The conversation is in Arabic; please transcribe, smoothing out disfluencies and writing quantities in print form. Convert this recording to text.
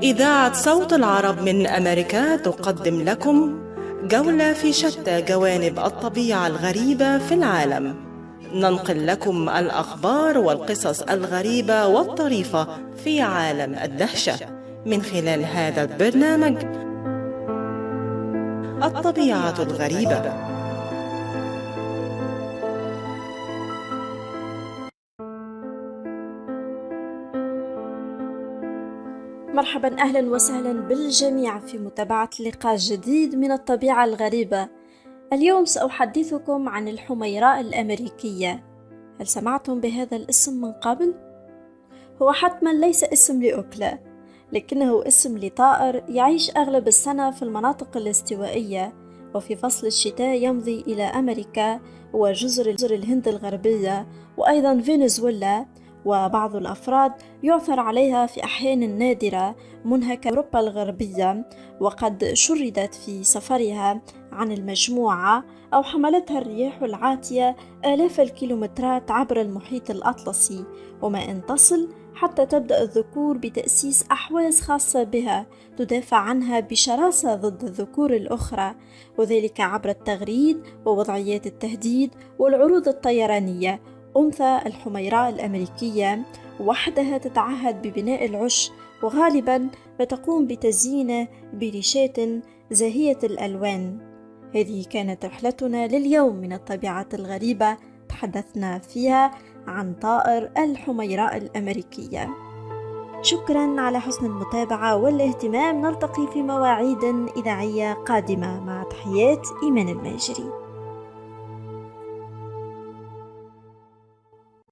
إذاعة صوت العرب من أمريكا تقدم لكم جولة في شتى جوانب الطبيعة الغريبة في العالم. ننقل لكم الأخبار والقصص الغريبة والطريفة في عالم الدهشة من خلال هذا البرنامج الطبيعة الغريبة. مرحبا، أهلا وسهلا بالجميع في متابعة لقاء جديد من الطبيعة الغريبة. اليوم سأحدثكم عن الحميراء الأمريكية. هل سمعتم بهذا الاسم من قبل؟ هو حتما ليس اسم لأكلة، لكنه اسم لطائر يعيش أغلب السنة في المناطق الاستوائية، وفي فصل الشتاء يمضي إلى أمريكا وجزر الهند الغربية وأيضا فنزويلا، وبعض الأفراد يعثر عليها في أحيان نادرة منهكة أوروبا الغربية، وقد شردت في سفرها عن المجموعة أو حملتها الرياح العاتية آلاف الكيلومترات عبر المحيط الأطلسي، وما إن تصل حتى تبدأ الذكور بتأسيس أحواز خاصة بها تدافع عنها بشراسة ضد الذكور الأخرى، وذلك عبر التغريد ووضعيات التهديد والعروض الطيرانية. أنثى الحميراء الأمريكية وحدها تتعهد ببناء العش، وغالبا ما تقوم بتزيينه بريشات زاهية الألوان. هذه كانت رحلتنا لليوم من الطبيعة الغريبة، تحدثنا فيها عن طائر الحميراء الأمريكية. شكرا على حسن المتابعة والاهتمام. نلتقي في مواعيد إذاعية قادمة، مع تحيات إيمان الماجري.